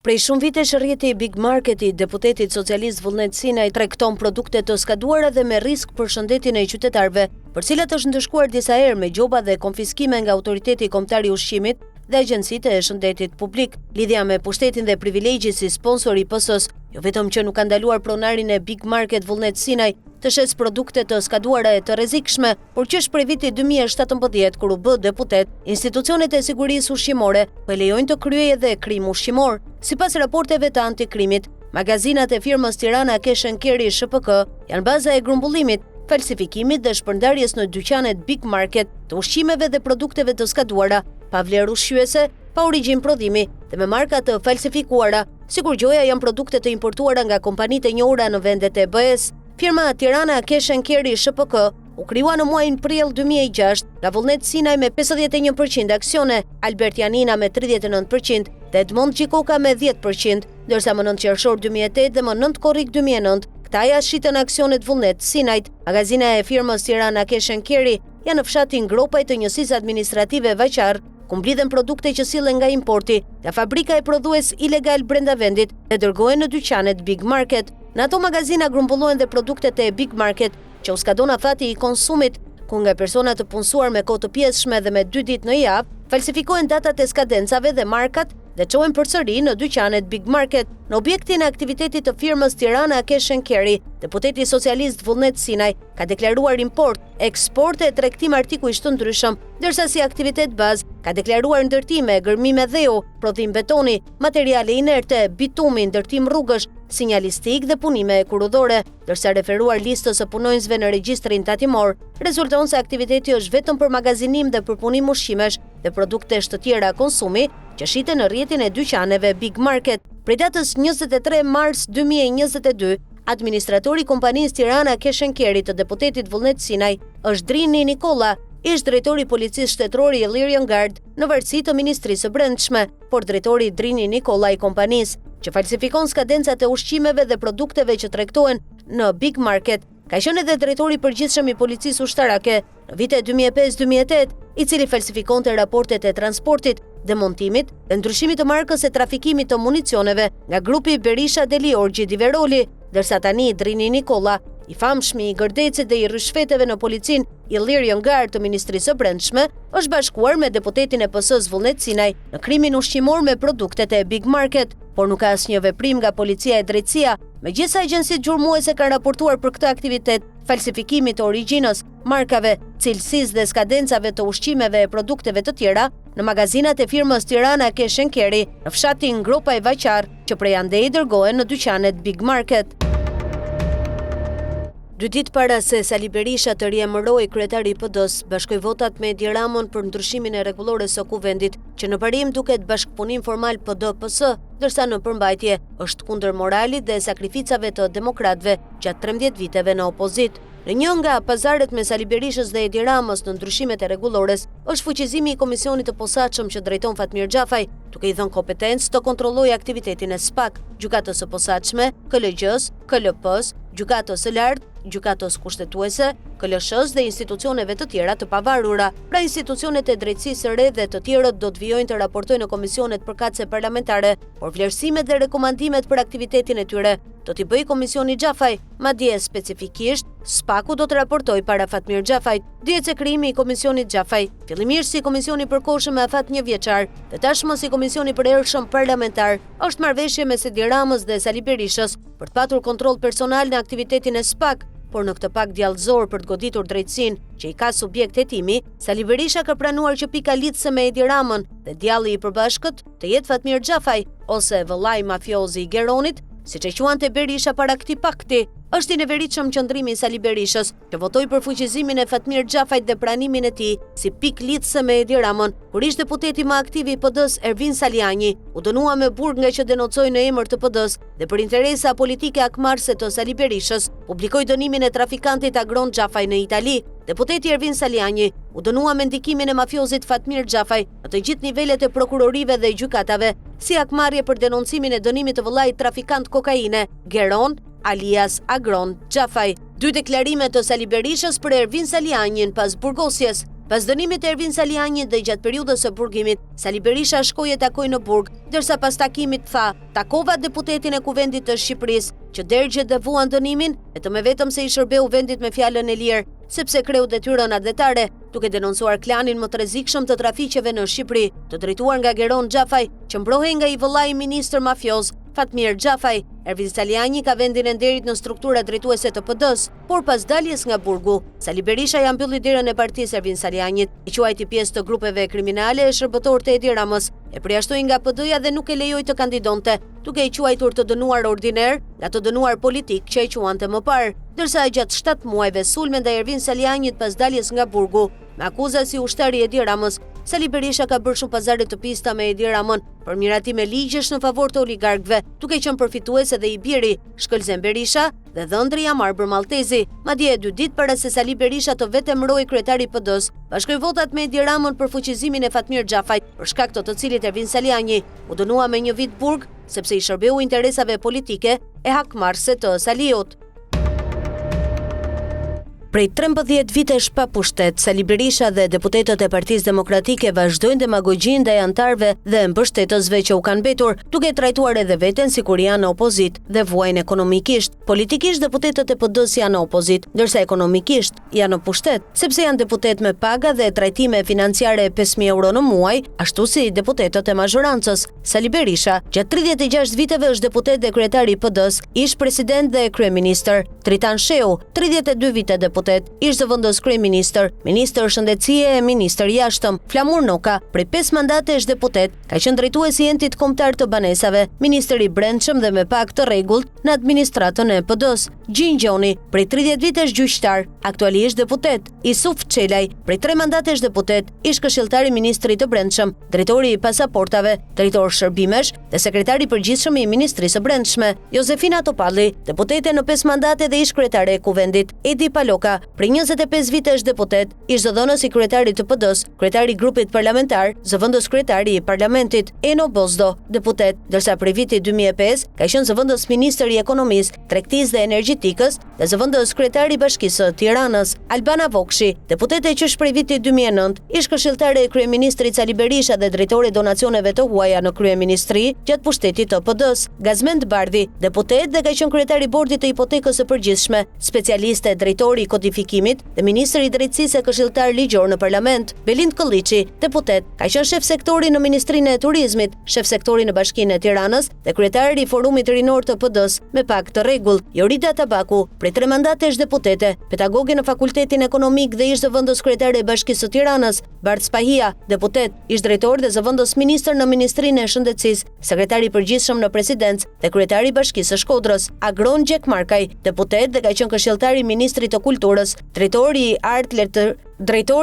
Prej shumë vitesh rrjeti i Big Market i deputetit socialist Vullnet Sinaj tregton produkte të skaduara dhe me risk për shëndetin e qytetarëve, për cilat është ndëshkuar disa herë me gjoba dhe konfiskime nga Autoriteti Kombëtar i Ushqimit dhe Agjencitë e Shëndetit Publik. Lidhja me pushtetin dhe privilegji si sponsor i PS-s, jo vetëm që nuk ka ndaluar pronarin e Big Market Vullnet Sinaj të shes produkte të skaduara e të rrezikshme, por që prej vitit 2017 kur u bë deputet, institucionet e sigurisë ushqimore po lejojnë të kryejë edhe krim ushqimor. Sipas raporteve të antikrimit, magazinat e firmës Tirana Cash & Carry SHPK janë baza e grumbullimit, falsifikimit dhe shpërndarjes në dyqanet Big Market të ushqimeve dhe produkteve të skaduara, pa vlerë ushqyese, pa origjinë prodhimi dhe me marka të falsifikuara, sikur gjoja janë produkte të importuara nga kompanitë e njohura në vendet e BE-s. Firma Tirana Cash & Carry SHPK u krijua në muajin prill 2006 nga Vullnet Sinaj me 51% aksione, Albert Janina me 39% dhe Edmond Gjikoka me 10%, ndërsa më 9 qershor 2008 dhe më 9 korrik 2009, këta ja shitën aksionet Vullnet Sinajt. Magazina e firmës Tirana Cash & Carry janë në fshatin Gropaj të njësisë administrative Vaqar, ku mblidhen produkte që sillen nga importi, nga fabrika e prodhues ilegal brenda vendit dhe dërgohen në dyqanet Big Market. Në ato magazina grumbullohen dhe produktet e Big Market që u skadon afati i konsumit, ku nga persona të punësuar me kohë të pjesshme dhe me 2 ditë në javë, falsifikohen datat e skadencave dhe markat dhe çohen përsëri në dyqanet Big Market. Në objektin e aktivitetit të firmës Tirana Cash & Carry, deputeti socialist Vullnet Sinaj ka deklaruar import, eksport e tregtim artikujsh të ndryshëm, ndërsa si aktivitet bazë ka deklaruar ndërtime, gërmime dheu, prodhim betoni, materiale inerte, bitumi, ndërtim rrugësh, sinjalistik dhe punime kurudhore, ndërsa referuar listës së punonjësve në regjistrin tatimor, rezulton se aktiviteti është vetëm për magazinim dhe për punim ushqimesh dhe produktesh të tjera konsumi që shiten në rrjetin e dyqaneve Big Market. Prej datës 23 mars 2022, administratori i kompanisë Tirana Cash & Carry të deputetit Vullnet Sinaj është Drini Nikolla, ish drejtori i policisë shtetërore Illyrian Guard në varësi të Ministrisë së Brendshme, por drejtori Drini Nikolla i kompanisë që falsifikon skadencat e ushqimeve dhe produkteve që tregtohen në Big Market, ka qenë edhe drejtori i përgjithshëm i policisë ushtarake në vitet 2005-2008, i cili falsifikonte raportet e transportit, demontimit dhe ndryshimit të markës e trafikimit të municioneve nga grupi Berisha Deli Orgji Diveroli, ndërsa tani Drini Nikolla, i famshmi i gërdecit dhe i rrëshfeteve në policin Illyrian Guard të Ministrisë së Brendshme, është bashkuar me deputetin e PS-s Vullnet Sinaj në krimin ushqimor me produktet e Big Market, por nuk ka asnjë veprim nga policia e drejtësia, megjithëse agjencitë gjurmuese kanë raportuar për këtë aktivitet, falsifikimit të origjinës, markave, cilësisë dhe skadencave të ushqimeve e produkteve të tjera në magazinat e firmës Tirana Cash & Carry në fshatin Gropaj Vaqar, që prej andej dërgohen në dyqanet Big Market. 2 ditë para se Sali Berisha të riemëroi kryetari i PD-s, bashkoi votat me Edi Ramon për ndryshimin e rregullores së kuvendit, që në parim duket bashkëpunim formal PD-PS, ndërsa në përmbajtje është kundër moralit dhe sakrificave të demokratëve gjatë 13 viteve në opozit. Në një nga pazaret me Sali Berishës dhe Edi Ramës në ndryshimet e rregullores është fuqizimi i komisionit të posaçëm që drejton Fatmir Xhafaj, duke i dhënë kompetencë të kontrollojë aktivitetin e SPAK, gjykatës së posaçme, KLG-s, KLP-s, gjykatës së lartë, gjykatës kushtetuese, KLSH-s dhe institucioneve të tjera të pavarura. Pra institucionet e drejtësisë së re dhe të tjerët do të vijojnë të raportojnë në komisionet përkatëse parlamentare, por vlerësimet dhe rekomandimet për aktivitetin e tyre do t'i bëjë komisioni Xhafaj, madje specifikisht SPAK-u do të raportojë para Fatmir Xhafajt. Dihet se krijimi i komisionit Xhafaj, fillimisht si komisioni përkohshëm me afat 1 vjeçar dhe tashmë si komisioni përhershëm parlamentar, është marrëveshje mes Edi Ramës dhe Sali Berishës për të patur kontroll personal në aktivitetin e SPAK, por në këtë pak djallëzor për të goditur drejtësinë që i ka subjekt hetimi, Sali Berisha ka pranuar që pika lidhëse me Edi Ramën dhe djalli i përbashkët të jetë Fatmir Xhafaj ose vëllai mafiozi i Geronit, siç e quante Berisha para këtij pakti. Është i neveritshëm qëndrimi i Sali Berishës, që votoi për fuqizimin e Fatmir Xhafajt dhe pranimin e tij si pikë lidhëse me Edi Ramën, kur ish deputeti më aktiv i PD-s Ervin Saliani u dënua me burg nga që denocoi në emër të PD-s dhe për interesa politike akmarrëse të Sali Berishës, publikoi dënimin e trafikantit Agron Xhafaj në Itali. Deputeti Ervin Saliani u dënua me ndikimin e mafiozit Fatmir Xhafaj në të gjithë nivelet e prokurorive dhe gjykatave, si akmarrje për denoncimin e dënimit të vëllait trafikant kokaine, Geron, alias Agron Xhafaj. 2 deklarime të Sali Berishës për Ervin Salianin pas burgosjes. Pas dënimit të Ervin Salianit dhe gjatë periudhës së burgimit, Sali Berisha shkoi e takoi në burg, ndërsa pas takimit tha, takova deputetin e Kuvendit të Shqipërisë, që dërgjet dhe vuan dënimin, vetëm e vetëm se i shërbeu vendit me fjalën e lirë, sepse kreu detyrën adhetare, duke denoncuar klanin më të rrezikshëm të trafiqeve në Shqipëri, të drejtuar nga Geron Xhafaj, që mbrohej nga i vëllai ministër mafioz Fatmir Xhafaj. Ervin Saliani ka vendin e nderit në struktura drejtuese të PD-s, por pas daljes nga burgu, Sali Berisha ja mbylli derën e partisë Ervin Salianit, i quajti pjesë të grupeve kriminale e shërbëtor të Edi Ramës, e përjashtoi nga PD-ja dhe nuk e lejoi të kandidonte, duke i quajtur të dënuar ordiner, nga të dënuar politik që e quante më parë, ndërsa gjatë 7 muajve sulme ndaj Ervin Salianit pas daljes nga burgu, me akuza si ushtari Edi Ramës, Sali Berisha ka bërë shumë pazare të pista me Edi Ramën për miratime ligjesh në favor të oligarkëve, duke qenë përfituese dhe i biri Shkëlzen Berisha dhe dhëndri Amarbër Maltezi. Madje 2 ditë para se Sali Berisha të vetemëroi kryetari i PD-s, bashkoi votat me Edi Ramën për fuqizimin e Fatmir Xhafajt, për shkak të cilit Ervin Saliani u dënua me 1 vit burg sepse i shërbeu interesave politike e hakmarrëse të Saliut. Prej 13 vitesh pa pushtet, Sali Berisha dhe deputetët e Partisë Demokratike vazhdojnë demagogjin ndaj antarëve dhe mbështetësve që u kanë mbetur, duke trajtuar edhe veten sikur janë opozit dhe vuajnë ekonomikisht. Politikisht deputetët e PD-s janë opozit, ndërsa ekonomikisht janë në pushtet, sepse janë deputet me paga dhe trajtime financiare 5.000 euro në muaj, ashtu si deputetët e mazhorancës. Sali Berisha, gjatë 36 viteve është deputet dhe kryetari i PD-s, ish president dhe kryeministër. Tritan Sheu, 32 vite deputet, ish zëvendës kryeministër, ministër shëndetësie e ministër jashtëm. Flamur Noka, prej 5 mandate është deputet, ka qenë drejtues i entit kombëtar të banesave, ministër i brendshëm dhe me pak të rregullt në administratën e PD-s. Gjin Gjoni, prej 30 vitesh gjyqtar, aktualisht deputet. Isuf Çelaj, prej 3 mandatesh deputet, ish këshilltar i ministrit të brendshëm, drejtori i pasaportave, drejtor shërbimesh dhe sekretari i përgjithshëm i ministrisë së brendshme. Josefina Topalli, deputete në 5 mandate dhe ish kryetare e Kuvendit. Edi Paloka, prej 25 vitesh deputet, ish zëdhënës i kryetarit të PD-s, kryetari i grupit parlamentar, zëvendës kryetari i parlamentit. Eno Bozdo, deputet, ndërsa prej vitit 2005 ka qenë zëvendës ministër i ekonomisë, tregtisë dhe energjetikës dhe zëvendës kryetari i Bashkisë së Tiranës. Albana Vokshi, deputete që është prej vitit 2009, ish këshilltare e kryeministrit Sali Berisha dhe drejtori donacioneve të huaja në kryeministri gjatë pushtetit të PD-s. Gazmend Bardhi, deputet dhe ka qenë kryetari i bordit të hipotekës së përgjithshme, specialiste, drejtori i kodifikimit dhe ministri i drejtësisë e këshilltar ligjor në parlament. Belind Kolliçi, deputet, ka qenë shef sektori në Ministrinë e Turizmit, shef sektori në Bashkinë e Tiranës dhe kryetari i Forumit Rinor të PD-s me pak të rregullt. Jorida Tabaku, prej 3 mandatesh deputete, pedagoge në Fakultetin Ekonomik dhe ish zëvendës kryetare e Bashkisë së Tiranës. Bart Spahia, deputet, ish drejtor dhe zëvendës ministër në Ministrinë e Shëndetësisë, sekretari i përgjithshëm në Presidencë dhe kryetari i Bashkisë së Shkodrës. Agron Gjek Markaj, deputet dhe ka qenë këshilltar i ministrit të Kulturës, drejtori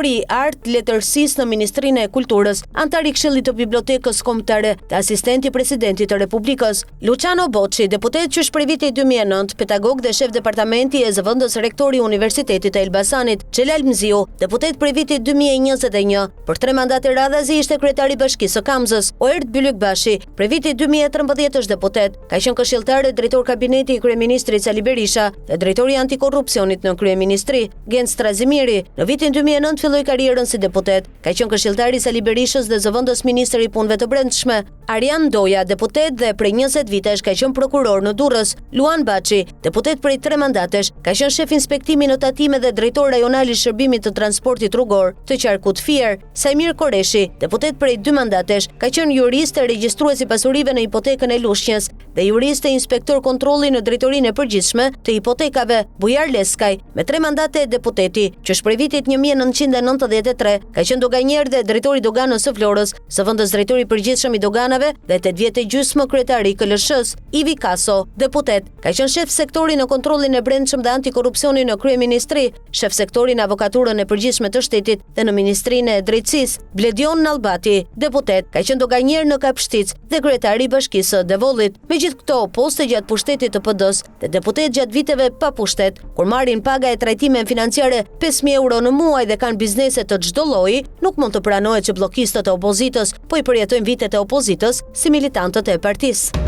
i art letërsisë në Ministrinë e Kulturës, antar i Këshillit të Bibliotekës Kombëtare dhe asistenti i presidentit të Republikës. Luciano Bocci, deputet që është prej vitit 2009, pedagog dhe shef departamenti e zëvendës rektori i Universitetit të Elbasanit. Xhelal Mziu, deputet prej vitit 2021, për 3 mandate radhazi ishte kryetari i Bashkisë së Kamzës. Oert Bylykbashi, prej vitit 2013 është deputet, ka qenë këshilltar dhe drejtor kabineti i kryeministrit Sali Berisha dhe drejtori i antikorrupsionit në kryeministri. Gen Strazimiri, në vitin 2009 filloi karrierën si deputet, ka qenë këshilltar i Sali Berishës dhe zëvendës ministër i punëve të brendshme. Arian Doja, deputet dhe prej 20 vitesh ka qenë prokuror në Durrës. Luan Baçi, deputet prej 3 mandatesh, ka qenë shef inspektimi në tatime dhe drejtor rajonal i shërbimit të transportit rrugor të qarkut Fier. Sajmir Koreshi, deputet prej 2 mandatesh, ka qenë jurist e regjistrues i pasurive në hipotekën e Lushnjës dhe jurist e inspektor kontrolli në drejtorinë e përgjithshme të hipotekave. Bujar Leskaj, me 3 mandate deputeti, që është prej vitit 1993, ka qenë doganjer dhe drejtori i doganës së Florës, zëvendës drejtori i përgjithshëm i doganave dhe 8 vjet e gjysmë kryetari i KLSH-s. Ivi Kaso, deputet, ka qenë shef sektori në kontrollin e brendshëm dhe antikorrupsionin në kryeministri, shef sektori në avokaturën e përgjithshme të shtetit dhe në Ministrinë e Drejtësisë. Bledion Nallbati, deputet, ka qenë doganjer në Kapshtic dhe kryetari i Bashkisë së Devollit. Megjithë këto poste gjatë pushtetit të PD-s dhe deputet gjatë viteve pa pushtet, kur marrin paga e trajtime financiare 5.000 euro në muaj dhe kanë biznese të çdo lloji, nuk mund të pranohet që bllokistët e opozitës po i përjetojnë vitet e opozitës si militantët e partisë.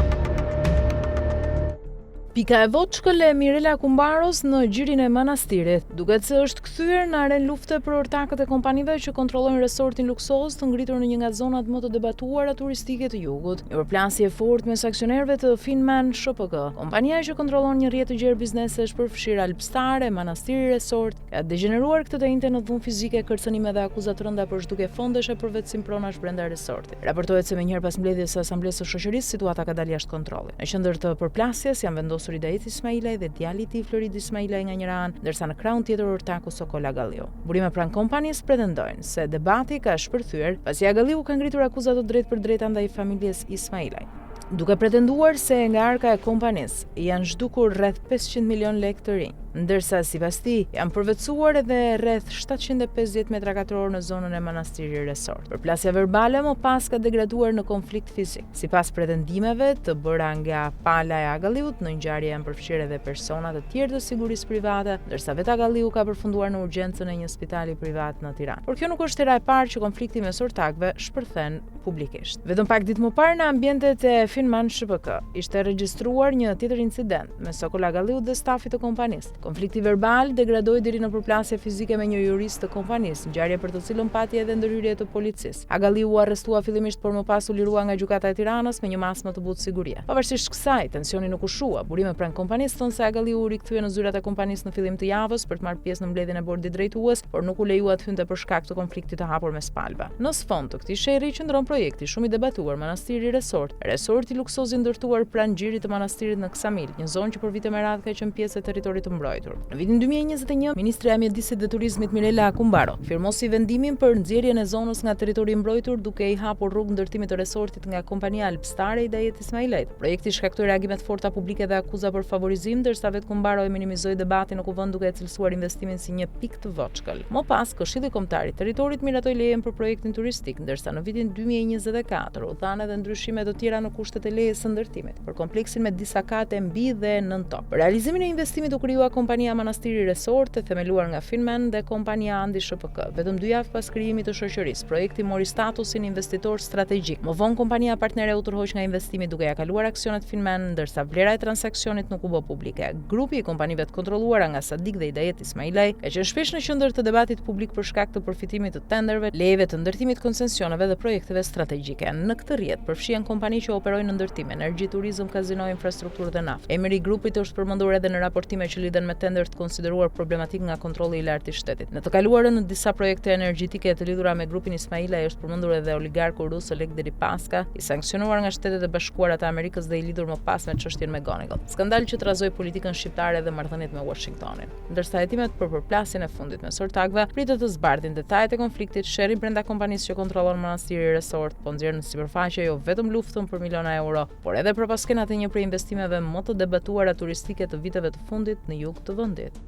Pika e Voçkël e Mirela Kumbaros në gjirin e manastirit. Duket se është kthyer në aren lufte për ortakët e kompanive që kontrollojnë resortin luksoz të ngritur në një nga zonat më të debatuara turistike të jugut. Një përplasje fort mes aksionerëve të Finman SHPK. Kompania që kontrollon një rrjet të gjerë biznesesh për fshirë alpstare, manastiri resort, ka degeneruar këtë të njëjtën në dhunë fizike, kërcënime dhe akuzat rënda për zhdukje fondeshe për vetësim pronash brenda resortit. Raportohet se menjëherë pas mbledhjes së asamblesë së shoqërisë situata ka dalë jashtë kontrollit. Në qendër të përplasjes janë vendosur Hidayet Ismailaj dhe djali i tij Florid Ismailaj nga njëra anë, ndërsa në krahun tjetër ortaku Sokola Galliu. Burime pranë kompanisë pretendojnë se debati ka shpërthyer pasi Galliu ka ngritur akuzat të drejtë ndaj familjes Ismailaj, duke pretenduar se nga arka e kompanisë janë zhdukur rreth 500 milion lekë të rinj, ndërsa sipas tij janë përvetësuar edhe rreth 750 metra katror në zonën e Manastiri Resort. Përplasja verbale më pas ka degraduar në konflikt fizik. Sipas pretendimeve të bëra nga pala e Agalliut, në ngjarje janë përfshirë edhe persona të tjerë të sigurisë private, ndërsa vetë Agalliu ka përfunduar në urgjencën e një spitali privat në Tiranë. Por kjo nuk është hera e parë që konflikti mes ortakëve shpërthen publikisht. Vetëm pak ditë më parë në ambientet e Finman SHPK ishte regjistruar një tjetër incident me Sokola Galliut dhe stafit të kompanisë. Konflikti verbal degradoi deri në përplasje fizike me një jurist të kompanisë, ngjarje për të cilën pati edhe ndërhyrje të policisë. Agalliu u arrestua fillimisht, por më pas u lirua nga gjykata e Tiranës me një masë më të butë sigurie. Pavarësisht kësaj, tensioni nuk ushua. Burime pranë kompanisë thonë se Agalliu u rikthye në zyrat e kompanisë në fillim të javës për të marrë pjesë në mbledhjen e bordit drejtues, por nuk u lejua të hynte për shkak të konfliktit të hapur mes palëve. Në sfond të këtij sherri qëndron projekti shumë i debatuar Manastiri Resort, resorti luksoz i ndërtuar pranë xhirit të manastirit në Ksamil, një zonë që për vite me radhë ka qenë pjesë e territorit të mbrojtur. Në vitin 2021, Ministrja e Mjedisit dhe Turizmit Mirela Kumbaro firmosi vendimin për nxjerrjen e zonës nga territori i mbrojtur, duke i hapur rrugë ndërtimit të resortit nga kompania alpstare Hidayet Ismailaj. Projekti shkaktoi reagime të forta publike dhe akuza për favorizim, ndërsa vetë Kumbaro e minimizoi debatin në kuvend duke e cilësuar investimin si një pikë të Voçkël. Më pas, Këshilli Kombëtar i Territorit miratoi lejen për projektin turistik, ndërsa në vitin 2024 u dhanë edhe ndryshime të tjera në kushtet e lejes së ndërtimit për kompleksin me disa kate mbi dhe nën top. Për realizimin e investimit u krijua kompania Manastiri Resort, e themeluar nga Finman dhe kompania Andi SHPK. Vetëm 2 javë pas krijimit të shoqërisë, projekti mori statusin investitor strategjik. Më vonë kompania partnere u tërhoq nga investimi duke ja kaluar aksionet Finman, ndërsa vlera e transaksionit nuk u bë publike. Grupi i kompanive të kontrolluara nga Sadik dhe Hidayet Ismailaj ka qenë shpesh në qendër të debatit publik për shkak të përfitimit të tenderëve, lejeve të ndërtimit, koncesioneve dhe projekteve strategjike. Në këtë rrjet përfshihen kompani që operojnë në ndërtim, energji, turizëm, kazino, infrastrukturë dhe naftë. Emri i grupit është përmendur edhe në raportime që lidhen me tender të konsideruar problematik nga kontrolli i lartë i shtetit. Në të kaluarën, në disa projekte energjetike të lidhura me grupin Ismailaj është përmendur edhe oligarku rus Oleg Deripaska, i sanksionuar nga Shtetet e Bashkuara të Amerikës dhe i lidhur më pas me çështjen me Gonegal. Skandal që trazoi politikën shqiptare dhe marrëdhëniet me Washingtonin. Ndërsa hetimet për përplasjen e fundit mes ortakëve pritet të zbardhin detajet e konfliktit, sherrin brenda kompanisë që kontrollon Manastiri Resort, po nxjerrën në sipërfaqe jo vetëm luftën për miliona euro, por edhe përpaskenat e një prej investimeve më të debatuara turistike të viteve të fundit në jug të vendit.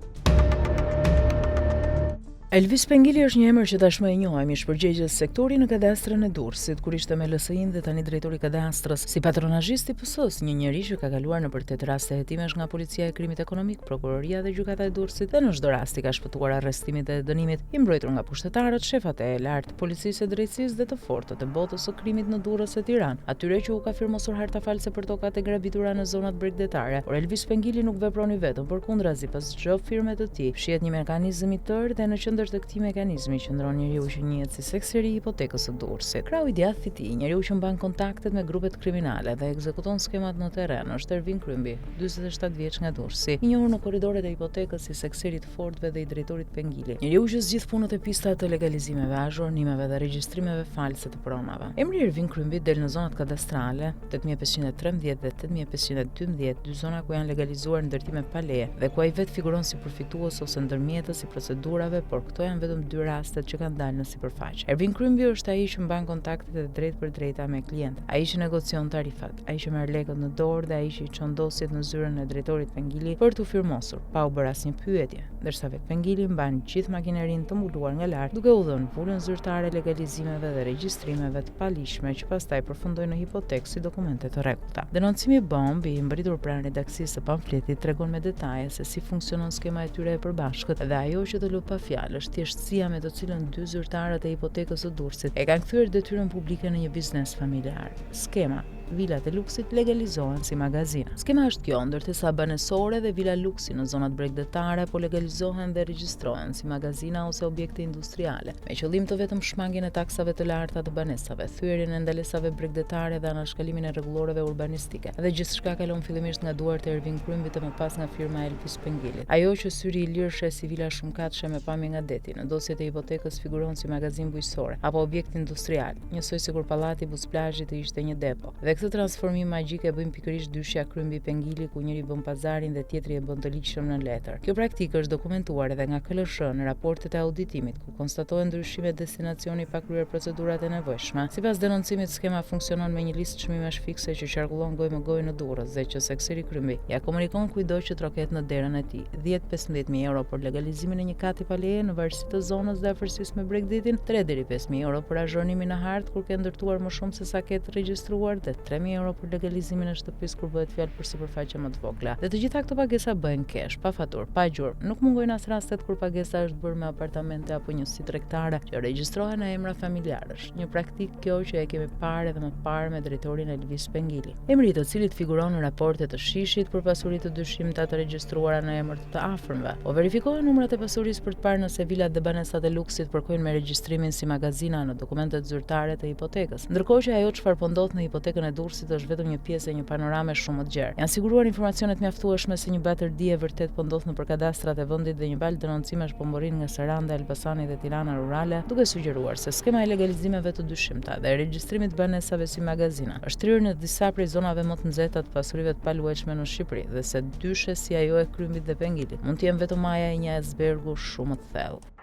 Elvis Pengili është një emër që tashmë e njohemi, shpërgjegjës sektori në kadastrën e Durrësit, kur ishte me LSI-n dhe tani drejtori i kadastrës. Si patronazhist i PS-s, një njerëz që ka kaluar në përtet raste hetimesh nga Policia e Krimit Ekonomik, Prokuroria dhe Gjykata e Durrësit, dhe në çdo rast i ka shpëtuar arrestimit dhe dënimit, i mbrojtur nga pushtetarët, shefat e lartë të policisë së drejtësisë dhe të fortët e botës së krimit në Durrës e Tiranë, atyre që u ka firmosur harta false për tokat e gravitura në zonat bregdetare. Por Elvis Pengili nuk veproni vetëm, përkundrazi, pas çdo firme të tij shihet një mekanizëm i tërë dhe në qendër të këtij mekanizmi qëndron njeriu që njihet si sekseri i hipotekës së Durrësit. Krau i djathtë i tij, njeriu që mban kontaktet me grupet kriminale dhe ekzekuton skemat në terren, është Ervin Krymbi, 47 vjeç nga Durrësi, i njohur në korridoret e hipotekës si sekseri të fortëve dhe i drejtorit Pengili. Njeriu që zgjidh punët e pista të legalizimeve, azhornimeve dhe regjistrimeve false të pronave. Emri Ervin Krymbi del në zonat kadastrale 8513 dhe 8512, dy zona ku janë legalizuar ndërtime pa leje dhe ku ai vetë figuron si përfitues ose ndërmjetës i procedurave, por këto janë vetëm 2 rastet që kanë dalë në sipërfaqe. Ervin Krymbi është ai që mban kontaktet e drejtë për drejta me klientë, ai që negocion tarifat, ai që merr lekët në dorë dhe ai që i çon dosjet në zyrën e drejtorit Pengili për t'u firmosur, pa u bërë asnjë pyetje, ndërsa vetë Pengili mban gjithë makinerinë të mbuluar nga lart, duke u dhënë vulën zyrtare legalizimeve dhe regjistrimeve të palishme që pastaj përfundojnë në hipotekë si dokumente të rregullta. Denoncimi bomb i mbërritur pranë redaksisë së pamfletit tregon me detaje se si funksionon skema e tyre e përbashkët dhe ajo që të lut pa fjalë është thjeshtësia me të cilën 2 zyrtarët e hipotekës së Durrësit e kanë kthyer detyrën publike në një biznes familjar. Skema vilat e luksit legalizohen si magazina. Skema është kjo, ndërtesa banesore dhe vila luksi në zonat bregdetare po legalizohen dhe regjistrohen si magazina ose objekte industriale, me qëllim të vetëm shmangjen e taksave të larta të banesave, thyerjen e ndalesave bregdetare dhe anashkallimin e rregulloreve urbanistike. Dhe gjithçka kalon fillimisht nga duart e Ervin Krymbit e më pas nga firma Elvis Pengilit. Ajo që syri i lirshë si vila shumëkatëshe me pamje nga deti, në dosjet e hipotekës figuron si magazin bujqësore apo objekt industrial, njësoj sikur pallati buzplazhit të ishte një depo. Dhe këtë transformim magjik e bëjmë pikërisht dyshja Krymbi Pengili, ku njëri bën pazarin dhe tjetri e bën të ligjshëm në letër. Kjo praktikë është dokumentuar edhe nga KLSH në raportet e auditimit, ku konstatohen ndryshime destinacioni pa kryer procedurat e nevojshme. Sipas denoncimit, skema funksionon me një listë çmimesh fikse që qarkullon gojë me gojë në Durrës dhe që sekseri Krymbi ja komunikon kujdo që troket në derën e tij. 10-15.000 euro për legalizimin e një kati pa leje në varësi të zonës dhe afërsisë me bregdetin, 3-5.000 euro për azhurnimin e hartë kur ke ndërtuar më shumë se sa ke regjistruar dhe 3.000 euro për legalizimin e shtëpisë kur bëhet fjalë për sipërfaqe më të vogla. Dhe të gjitha këto pagesa bëhen kesh, pa faturë, pa gjurmë. Nuk mungojnë as rastet kur pagesa është bërë me apartamente apo njësi tregtare që regjistrohen në emra familjarësh. Një praktikë kjo që e kemi parë edhe më parë me drejtorin Elvis Pengili. Emri i të cilit figuron në raportet të shishit për pasuri të dyshimta të regjistruara në emër të afërmve. Po verifikohen numrat e pasurisë për të parë nëse vilat dhe banesat e luksit përkojnë me regjistrimin si magazina në dokumentet zyrtare të hipotekës. Ndërkohë që ajo çfarë po ndodh në hipotekën e Durrësit është vetëm një pjesë e një panorame shumë të gjerë. Janë siguruar informacionet mjaftueshme se një batërdi e vërtet po ndodh nëpër kadastrat e vendit dhe një balë denoncimesh po mborin nga Saranda, Elbasani dhe Tirana rurale, duke sugjeruar se skema e legalizimeve të dyshimta dhe regjistrimit të banesave si magazina është trirë në disa prej zonave më të nxehta të pasurive të paluajtshme në Shqipëri dhe se dyshe si ajo e Krymbit dhe Pengilit mund të jenë vetëm maja e një icebergu shumë të thellë.